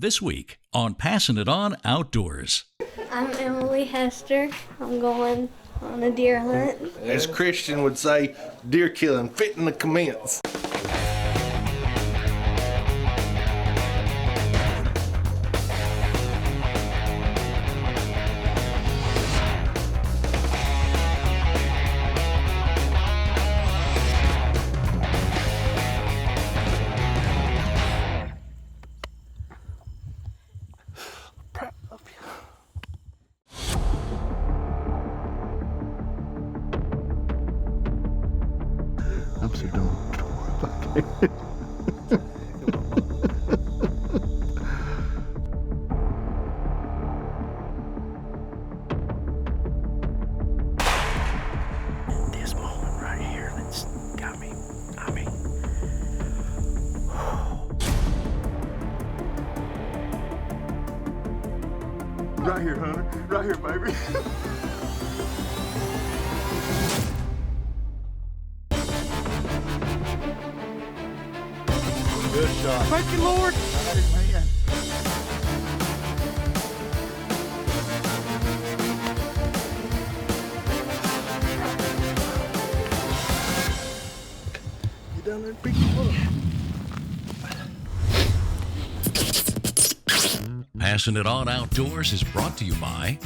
This week on Passing It On Outdoors. I'm Emily Hester. I'm going on a deer hunt. As Christian would say, deer killing fitting to commence. I'm so dumb. This moment right here, that's got me. Right here, Hunter. Right here, baby. Good shot. Thank you, Lord. Amen. Get down there and pick him up. Passing It On Outdoors is brought to you by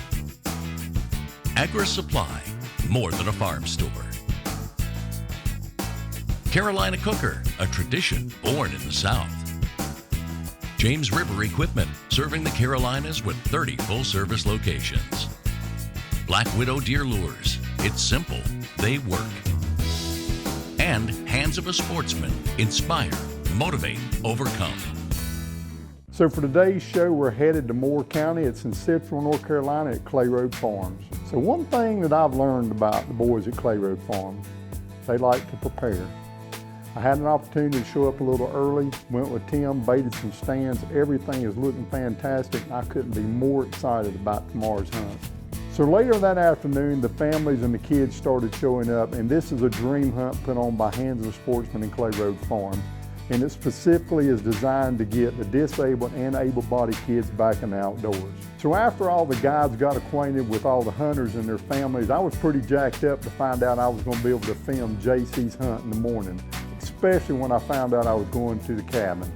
Agri Supply, more than a farm store. Carolina Cooker, a tradition born in the South. James River Equipment, serving the Carolinas with 30 full-service locations. Black Widow Deer Lures, it's simple, they work. And Hands of a Sportsman, inspire, motivate, overcome. So for today's show, we're headed to Moore County. It's in Central North Carolina at Clay Road Farms. So one thing that I've learned about the boys at Clay Road Farms, they like to prepare. I had an opportunity to show up a little early, went with Tim, baited some stands. Everything is looking fantastic, and I couldn't be more excited about tomorrow's hunt. So later that afternoon, the families and the kids started showing up, and this is a dream hunt put on by Hands of a Sportsman and Clay Road Farm. And it specifically is designed to get the disabled and able-bodied kids back in the outdoors. So after all the guides got acquainted with all the hunters and their families, I was pretty jacked up to find out I was going to be able to film JC's hunt in the morning, especially when I found out I was going to the cabin.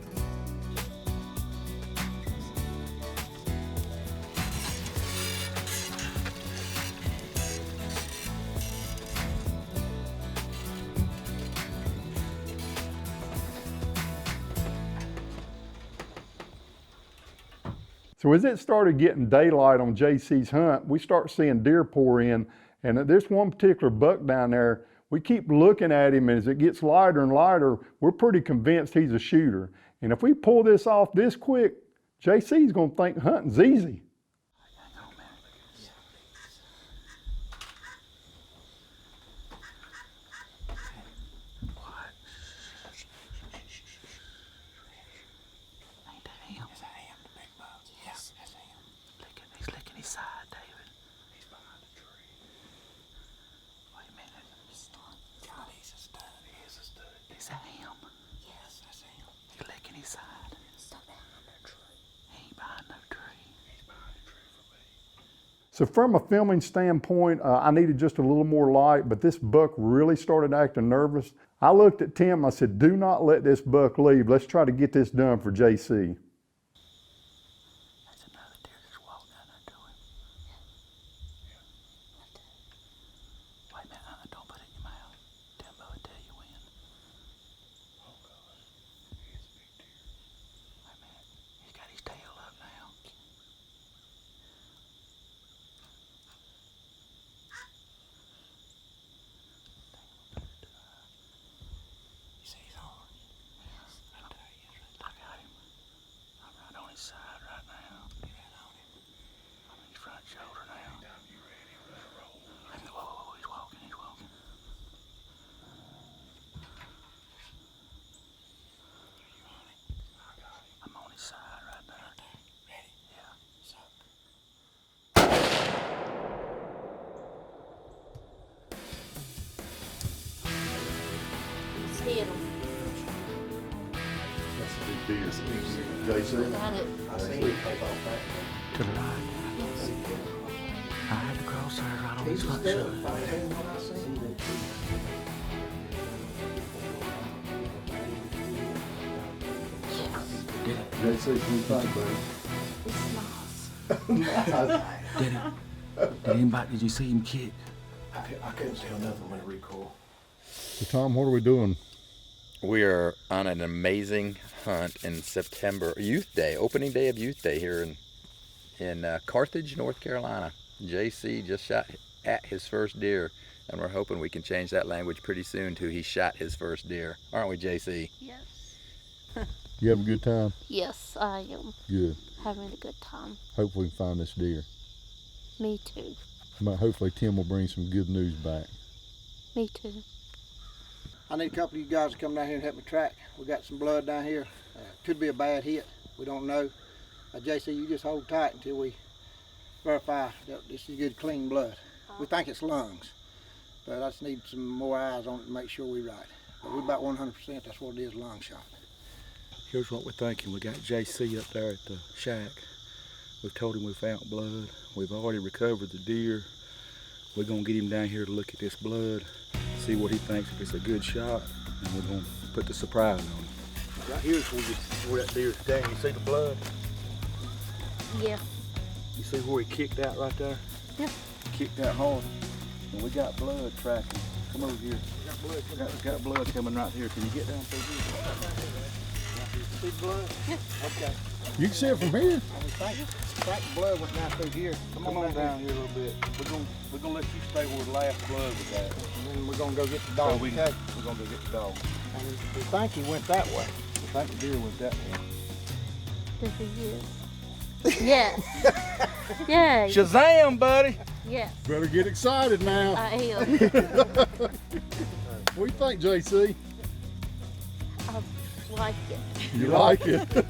So as it started getting daylight on JC's hunt, we start seeing deer pour in, and there's one particular buck down there. We keep looking at him, and as it gets lighter and lighter, we're pretty convinced he's a shooter. And if we pull this off this quick, JC's gonna think hunting's easy. So from a filming standpoint, I needed just a little more light, but this buck really started acting nervous. I looked at Tim, I said, do not let this buck leave. Let's try to get this done for JC. That's another deer just walked down there to him. Wait a minute, don't put it in your mouth. Tell Bubba, tell you when. Oh God, it's a big deer. Wait a minute, he's got his tail up now. Hit him. That's a big deer. JC? Got it. To the right. I had the crosshair right on his front shoulder. Did it? JC, can you think, buddy? Did it? Did you see him kick? I couldn't tell nothing when it recoiled. So Tom, what are we doing? We are on an amazing hunt in September, Youth Day, opening day of Youth Day here in Carthage, North Carolina. JC just shot at his first deer, and we're hoping we can change that language pretty soon to he shot his first deer. Aren't we, JC? Yes. You have a good time? Yes, I am Good. having a good time. Hopefully we can find this deer. Me too. Hopefully Tim will bring some good news back. Me too. I need a couple of you guys to come down here and help me track. We got some blood down here. Could be a bad hit. We don't know. JC, you just hold tight until we verify that this is good, clean blood. We think it's lungs, but I just need some more eyes on it to make sure we're right. But we're about 100%. That's what it is, lung shot. Here's what we're thinking. We got JC up there at the shack. We've told him we found blood. We've already recovered the deer. We're gonna get him down here to look at this blood, see what he thinks, if it's a good shot, and we're gonna put the surprise on him. Right here's where that deer's standing. You see the blood? Yeah. You see where he kicked out right there? Yeah. Kicked out hard. And we got blood tracking. Come over here. We got blood coming right here. Can you get down through here? See the blood? Yeah. Okay. You can see it from here. I think the blood went down through here. Come on down here a little bit. We're gonna let you stay where the last blood was at. And then we're gonna go get the dog. We're Okay. gonna go get the dog. And we think he went that way. I think the deer went that way. Does he is? Yes. Yeah. Shazam, buddy! Yes. Better get excited now. I am. What do you think, JC? I like it. You like it? Come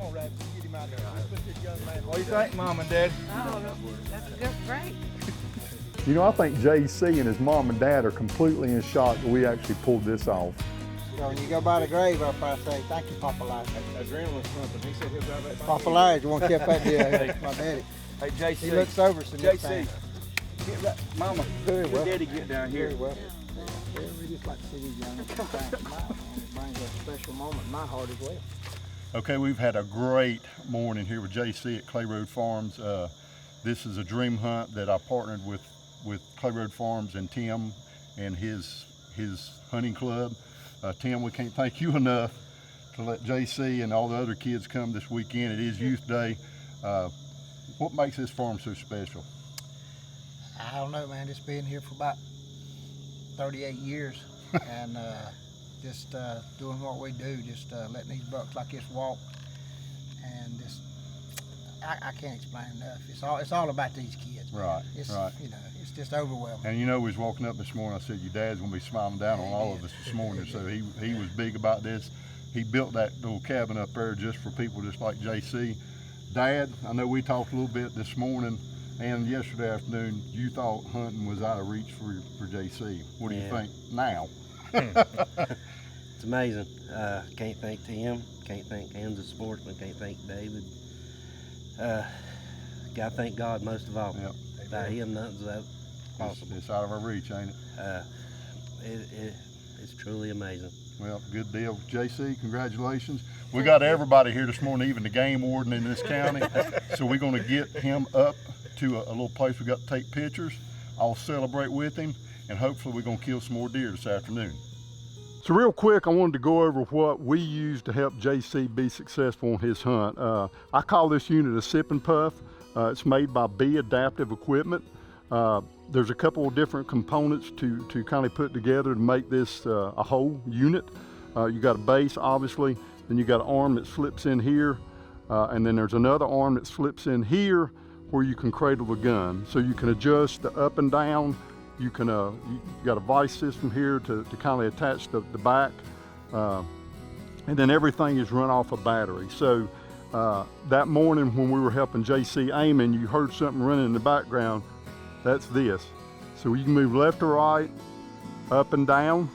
on, Rabbit. Get him out there. Let's put this young man. What do you think, Mom and Dad? Oh, that's great. You know, I think JC and his mom and dad are completely in shock that we actually pulled this off. So when you go by the grave up there, I say, thank you, Papa Larry. Adrenaline's pumping. He said he'll drive that. Papa Larry's the one who kept that deer. My daddy. Hey, JC. He looks over some this JC. time. Get right, Mama. Very well. Daddy get down here. Very well. Yeah, we just like to see these young guys. It brings a special moment in my heart as well. Okay, we've had a great morning here with JC at Clay Road Farms. This is a dream hunt that I partnered with Clay Road Farms and Tim and his hunting club. Tim, we can't thank you enough to let JC and all the other kids come this weekend. It is Youth Day. What makes this farm so special? I don't know, man. Just being here for about 38 years and just doing what we do, just letting these bucks like this walk, and just I can't explain enough. It's all about these kids, man. Right, It's, right. You know, it's just overwhelming. And you know, we was walking up this morning, I said, your dad's gonna be smiling down on all of us this morning. So he was big about this. He built that little cabin up there just for people just like JC. Dad, I know we talked a little bit this morning and yesterday afternoon. You thought hunting was out of reach for JC. What do you think now? It's amazing. Can't thank Tim, can't thank Kansas Sportsman, can't thank David. Gotta thank God most of all. Yep. Without him, nothing's possible. It's out of our reach, ain't it? It's truly amazing. Well, good deal. JC, congratulations. We got everybody here this morning, even the game warden in this county. So we're gonna get him up to a little place we got to take pictures. I'll celebrate with him, and hopefully we're gonna kill some more deer this afternoon. So real quick, I wanted to go over what we use to help JC be successful on his hunt. I call this unit a Sip and Puff. It's made by B Adaptive Equipment. There's a couple of different components to kind of put together to make this a whole unit. You got a base, obviously, then you got an arm that slips in here, and then there's another arm that slips in here where you can cradle the gun. So you can adjust the up and down. You can you got a vice system here to kind of attach the back, and then everything is run off a battery. So that morning when we were helping JC aiming, you heard something running in the background. That's this. So you can move left or right, up and down.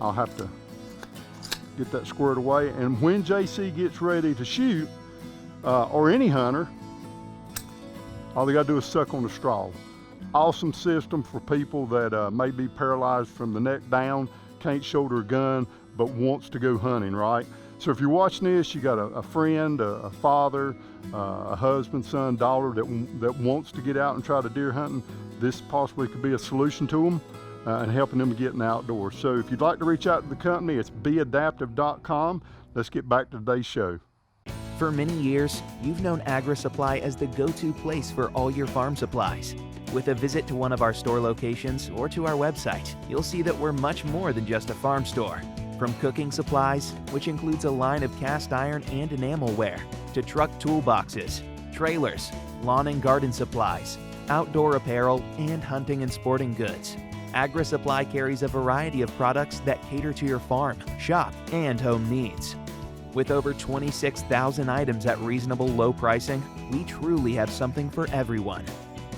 I'll have to get that squared away. And when JC gets ready to shoot, or any hunter, all they gotta do is suck on the straw. Awesome system for people that may be paralyzed from the neck down, can't shoulder a gun, but wants to go hunting, right? So if you're watching this, you got a friend, a father, a husband, son, daughter that wants to get out and try to deer hunting, this possibly could be a solution to them and helping them get in the outdoors. So if you'd like to reach out to the company, it's beadaptive.com. Let's get back to today's show. For many years, you've known AgriSupply as the go-to place for all your farm supplies. With a visit to one of our store locations or to our website, you'll see that we're much more than just a farm store. From cooking supplies, which includes a line of cast iron and enamelware, to truck toolboxes, trailers, lawn and garden supplies, outdoor apparel, and hunting and sporting goods. AgriSupply carries a variety of products that cater to your farm, shop, and home needs. With over 26,000 items at reasonable low pricing, we truly have something for everyone.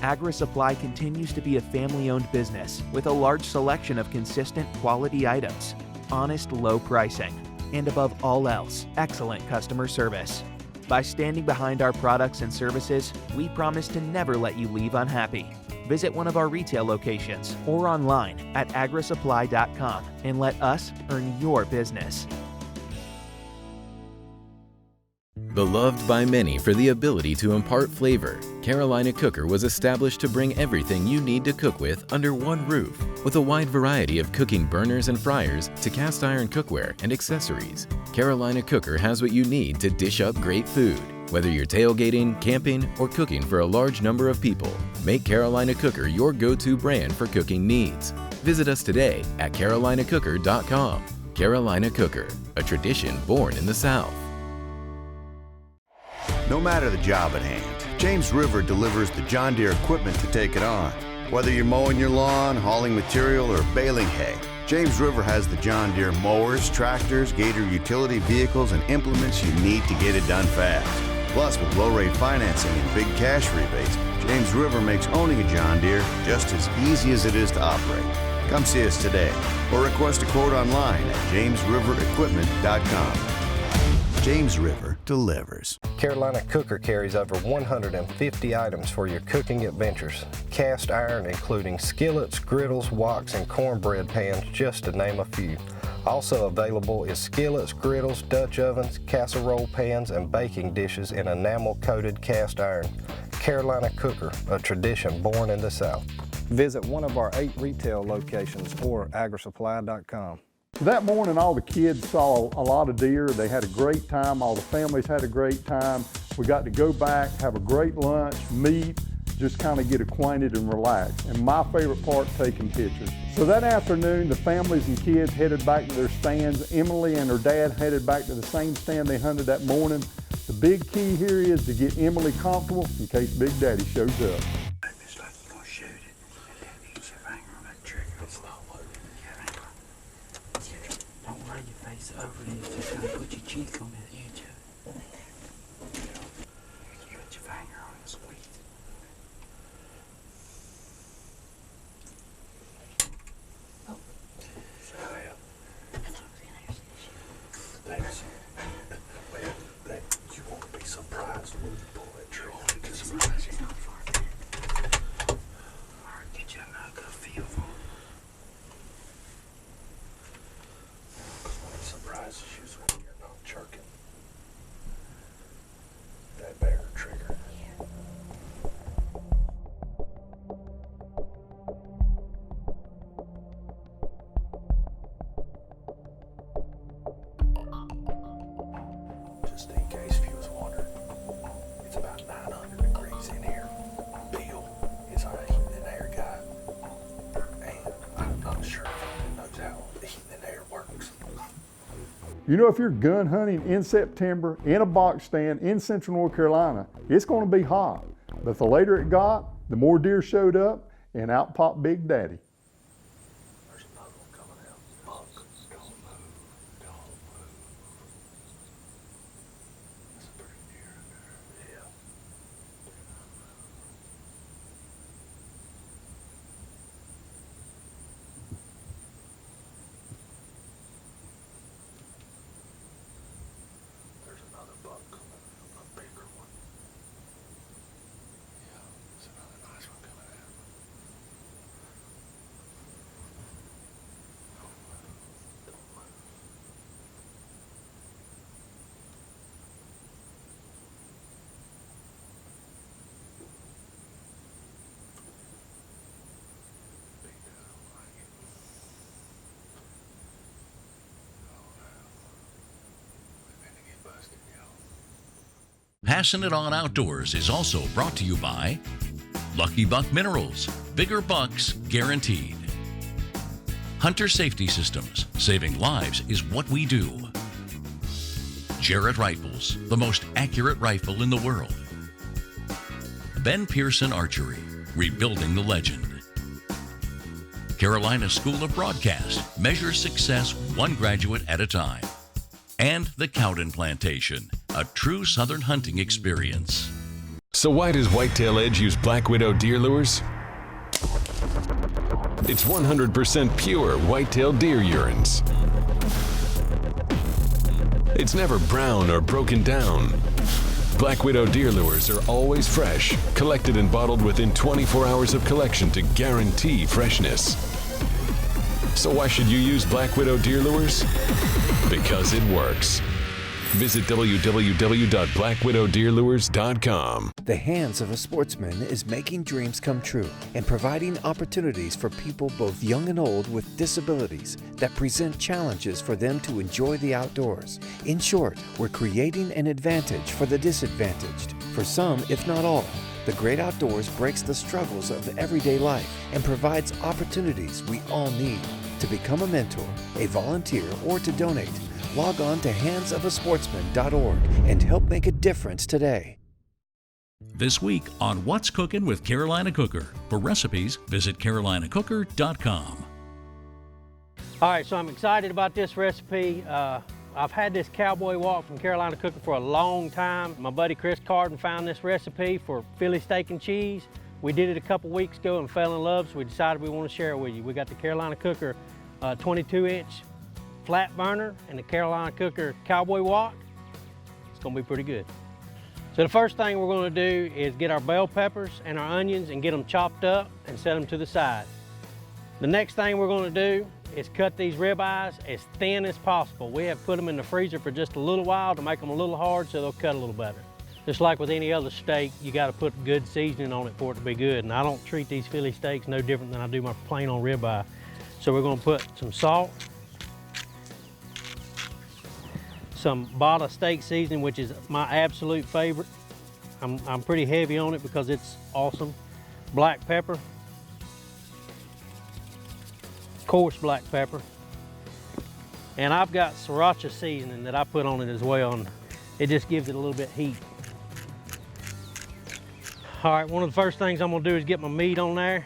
AgriSupply continues to be a family-owned business with a large selection of consistent quality items, honest low pricing, and above all else, excellent customer service. By standing behind our products and services, we promise to never let you leave unhappy. Visit one of our retail locations or online at agrisupply.com and let us earn your business. Beloved by many for the ability to impart flavor, Carolina Cooker was established to bring everything you need to cook with under one roof, with a wide variety of cooking burners and fryers to cast iron cookware and accessories. Carolina Cooker has what you need to dish up great food. Whether you're tailgating, camping, or cooking for a large number of people, make Carolina Cooker your go-to brand for cooking needs. Visit us today at carolinacooker.com. Carolina Cooker, a tradition born in the South. No matter the job at hand, James River delivers the John Deere equipment to take it on. Whether you're mowing your lawn, hauling material, or baling hay, James River has the John Deere mowers, tractors, Gator utility vehicles, and implements you need to get it done fast. Plus, with low-rate financing and big cash rebates, James River makes owning a John Deere just as easy as it is to operate. Come see us today or request a quote online at jamesriverequipment.com. James River delivers. Carolina Cooker carries over 150 items for your cooking adventures. Cast iron including skillets, griddles, woks, and cornbread pans, just to name a few. Also available is skillets, griddles, Dutch ovens, casserole pans, and baking dishes in enamel-coated cast iron. Carolina Cooker, a tradition born in the South. Visit one of our 8 retail locations or agrisupply.com. That morning, all the kids saw a lot of deer. They had a great time. All the families had a great time. We got to go back, have a great lunch, meet, just kind of get acquainted and relax. And my favorite part, taking pictures. So that afternoon, the families and kids headed back to their stands. Emily and her dad headed back to the same stand they hunted that morning. The big key here is to get Emily comfortable in case Big Daddy shows up. It's like you're gonna shoot it, and then use your finger on that trigger. It's not loaded. Don't lay your face over it. Just kind of put your cheek on the edge of it. You put your finger on it, squeeze it. Oh. Thanks. You won't be surprised when you pull that trigger. Alright, get you a good feel for it. Surprises you when you're not jerking that bear trigger. Just in case if you was wondering, it's about 900 degrees in here. Bill is our heat and air guy, and I'm not sure if he knows how heat and air works. You know, if you're gun hunting in September, in a box stand, in central North Carolina, it's gonna be hot. But the later it got, the more deer showed up, and out popped Big Daddy. There's another one coming out. Buck, don't move, don't move. That's a pretty deer in there. Yeah. Passnitonoutdoors is also brought to you by Lucky Buck Minerals, bigger bucks guaranteed. Hunter Safety Systems, saving lives is what we do. Jarrett Rifles, the most accurate rifle in the world. Ben Pearson Archery, rebuilding the legend. Carolina School of Broadcast, measures success one graduate at a time. And the Cowden Plantation, a true Southern hunting experience. So why does Whitetail Edge use Black Widow deer lures? It's 100% pure whitetail deer urines. It's never brown or broken down. Black Widow deer lures are always fresh, collected and bottled within 24 hours of collection to guarantee freshness. So why should you use Black Widow deer lures? Because it works. Visit www.blackwidowdeerlures.com. The Hands of a Sportsman is making dreams come true and providing opportunities for people both young and old with disabilities that present challenges for them to enjoy the outdoors. In short, we're creating an advantage for the disadvantaged. For some, if not all, the great outdoors breaks the struggles of everyday life and provides opportunities we all need. To become a mentor, a volunteer, or to donate, log on to handsofasportsman.org and help make a difference today. This week on What's Cooking with Carolina Cooker. For recipes, visit carolinacooker.com. All right, so I'm excited about this recipe. I've had this cowboy walk from Carolina Cooker for a long time. My buddy Chris Carden found this recipe for Philly steak and cheese. We did it a couple weeks ago and fell in love, so we decided we want to share it with you. We got the Carolina Cooker 22-inch flat burner and the Carolina Cooker cowboy walk. It's gonna be pretty good. So the first thing we're gonna do is get our bell peppers and our onions and get them chopped up and set them to the side. The next thing we're gonna do is cut these ribeyes as thin as possible. We have put them in the freezer for just a little while to make them a little hard so they'll cut a little better. Just like with any other steak, you gotta put good seasoning on it for it to be good. And I don't treat these Philly steaks no different than I do my plain on ribeye. So we're gonna put some salt, some Bada steak seasoning, which is my absolute favorite. I'm pretty heavy on it because it's awesome. Black pepper, coarse black pepper. And I've got sriracha seasoning that I put on it as well, and it just gives it a little bit of heat. All right, one of the first things I'm gonna do is get my meat on there.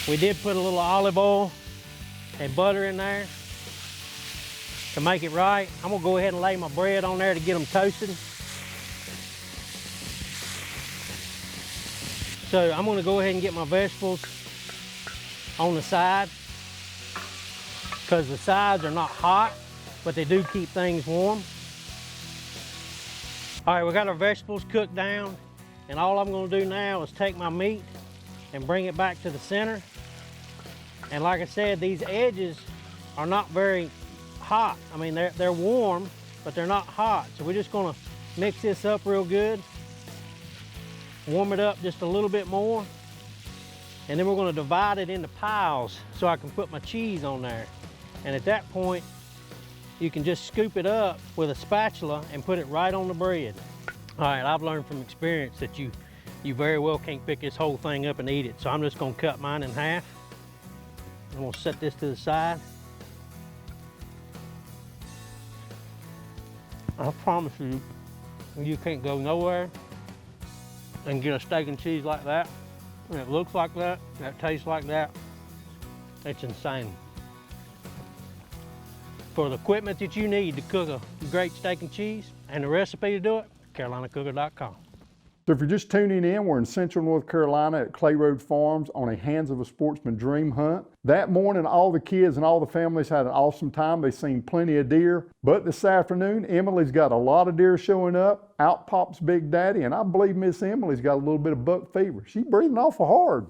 We did put a little olive oil and butter in there to make it right. I'm gonna go ahead and lay my bread on there to get them toasted. So I'm gonna go ahead and get my vegetables on the side because the sides are not hot, but they do keep things warm. All right, we got our vegetables cooked down, and all I'm gonna do now is take my meat and bring it back to the center. And like I said, these edges are not very hot. I mean, they're warm, but they're not hot. So we're just gonna mix this up real good, warm it up just a little bit more, and then we're gonna divide it into piles so I can put my cheese on there. And at that point, you can just scoop it up with a spatula and put it right on the bread. All right, I've learned from experience that you very well can't pick this whole thing up and eat it. So I'm just gonna cut mine in half. I'm gonna set this to the side. I promise you, you can't go nowhere and get a steak and cheese like that. And it looks like that, and it tastes like that. It's insane. For the equipment that you need to cook a great steak and cheese and the recipe to do it, carolinacooker.com. So if you're just tuning in, we're in Central North Carolina at Clay Road Farms on a Hands of a Sportsman dream hunt. That morning, all the kids and all the families had an awesome time. They seen plenty of deer. But this afternoon, Emily's got a lot of deer showing up. Out pops Big Daddy, and I believe Miss Emily's got a little bit of buck fever. She's breathing awful hard.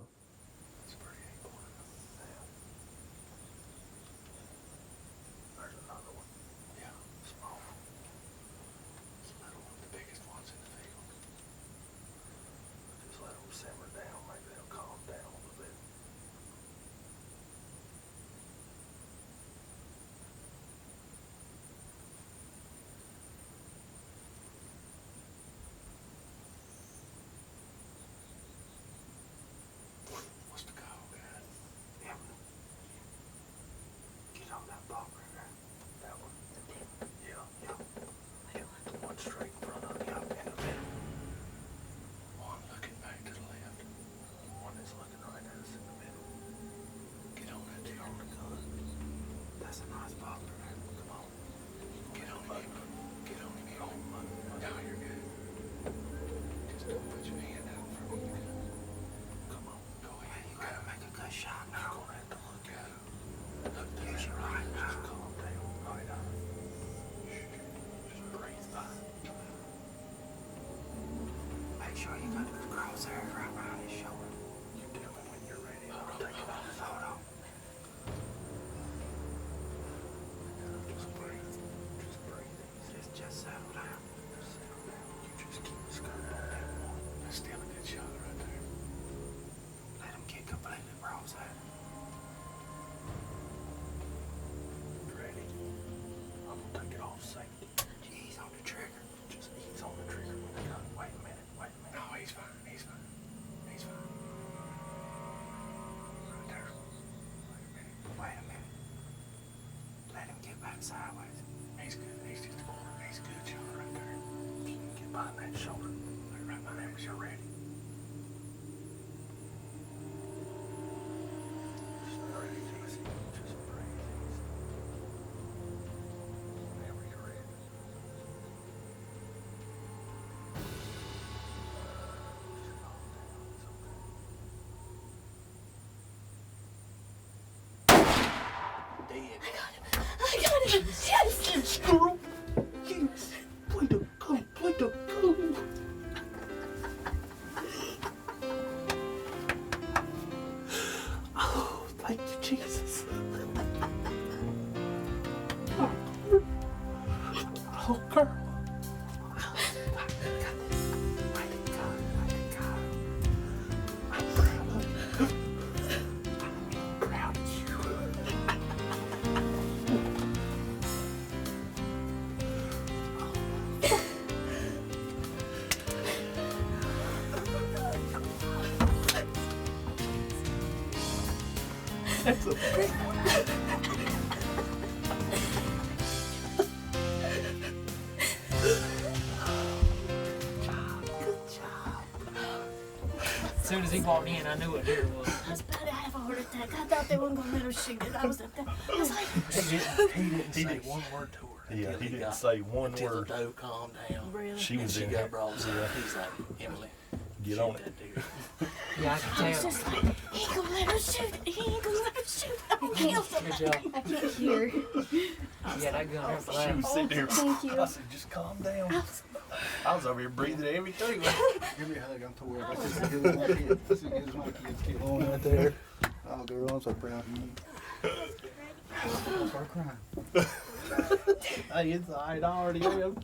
bud. Get on him. Oh, bud. No, you're good. Just don't put your hand out for me. Come on, go ahead. You gotta make a good shot now. You're gonna have to look at him. Look to his right now. Just calm down. Right now. Just breathe fine. Make sure you got the crosshairs right behind his shoulder. You tell me when you're ready. Hold on. Hold on. Just breathe. Just breathe. Just settle down. Just settle down. You just keep the skirt on that one. That's still a good shot right there. Let him get completely broadside. Ready? I'm gonna take it off safety. Ease on the trigger. Just ease on the trigger. Wait a minute. Wait a minute. No, he's fine. He's fine. He's fine. Right there. Wait a minute. Let him get back sideways. He's good. He's just a quarter. He's a good shot right there. Get behind that shoulder. Right behind him as you're ready. Just breathe easy. Just breathe easy. Whenever you're ready. I got it. Yes. Squirrel. Yes. Way to go. Way to go. Oh, thank you, Jesus. Oh, girl. That's a big one. As soon as he walked in, I knew what deer it was. I was about to have a heart attack. I thought they weren't gonna let her shoot it. I was up there. I was like, He didn't say one word to her. Yeah, he didn't say one until word. the doe calmed down. Really? She was in got there. broadside. He's like, Emily, Get on it. that deer. Yeah, I can I was tell. just like, he ain't gonna let her shoot it. He ain't gonna let her shoot it. I'm gonna kill somebody. Good job. I can't hear. Yeah, that gun hurt the She last. was sitting there. Thank you. I said, just calm down. I was over here breathing heavy too. Give me a hug. I'm tore up. This is as good as my kids. This is as good as my kids. Keep on right there. Oh, girl, I'm so proud of you. I'll start crying. Hey, it's all right. I already am.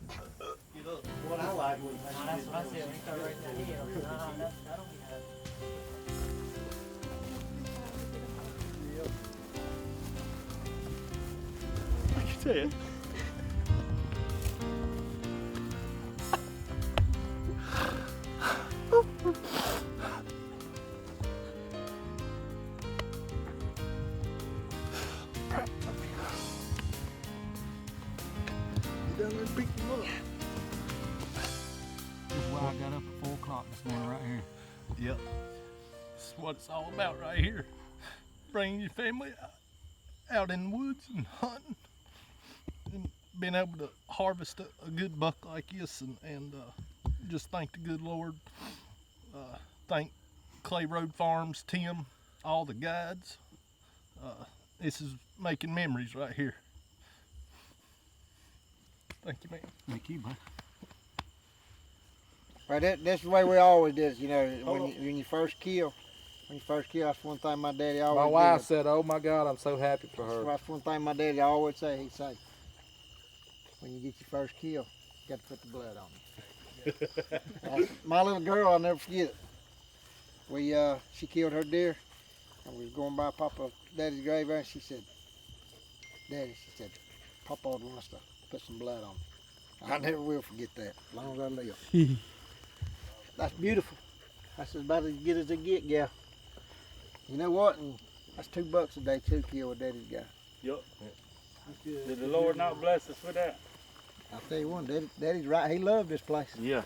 What I like was that's what I said. He started right in the head. That'll be happy. I can tell you. You down there and pick him up. This is why I got up at 4 o'clock this morning right here. Yep. This is what it's all about right here. Bringing your family out in the woods and hunting. And being able to harvest a good buck like this and just thank the good Lord. Thank Clay Road Farms, Tim, all the guides. This is making memories right here. Thank you, man. Thank you, bud. Right, that's the way we always did. You know, when you first kill, that's one thing my daddy always My wife did. said, "Oh my God, I'm so happy for her." That's one thing my daddy always say. He'd say, when you get your first kill, you got to put the blood on you. My little girl, I'll never forget it. She killed her deer, and we was going by Papa Daddy's grave there, and she said, "Daddy," she said, "Papa wants to put some blood on me." I never will forget that, as long as I live. That's beautiful. That's about as good as they get, gal. You know what? And that's $2 a day too, kill what Daddy's got. Yup. Did the Lord not bless us with that? I'll tell you one, Daddy's right. He loved this place. Yeah.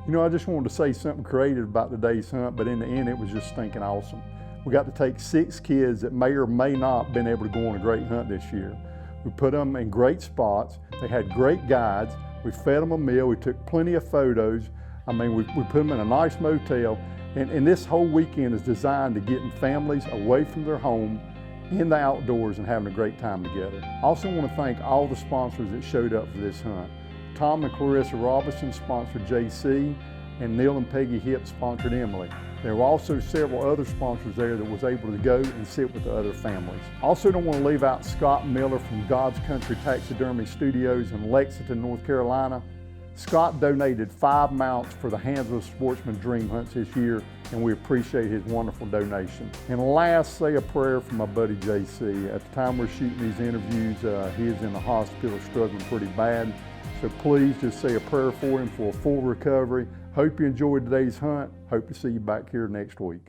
You know, I just wanted to say something creative about today's hunt, but in the end, it was just stinking awesome. We got to take 6 kids that may or may not been able to go on a great hunt this year. We put them in great spots. They had great guides. We fed them a meal. We took plenty of photos. I mean, we put them in a nice motel. And this whole weekend is designed to getting families away from their home in the outdoors and having a great time together. I also want to thank all the sponsors that showed up for this hunt. Tom and Clarissa Robinson sponsored JC, and Neil and Peggy Hipp sponsored Emily. There were also several other sponsors there that was able to go and sit with the other families. Also don't want to leave out Scott Miller from God's Country Taxidermy Studios in Lexington, North Carolina. Scott donated 5 mounts for the Hansville Sportsman Dream Hunts this year, and we appreciate his wonderful donation. And last, say a prayer for my buddy JC. At the time we're shooting these interviews, he is in the hospital struggling pretty bad. So please just say a prayer for him for a full recovery. Hope you enjoyed today's hunt. Hope to see you back here next week.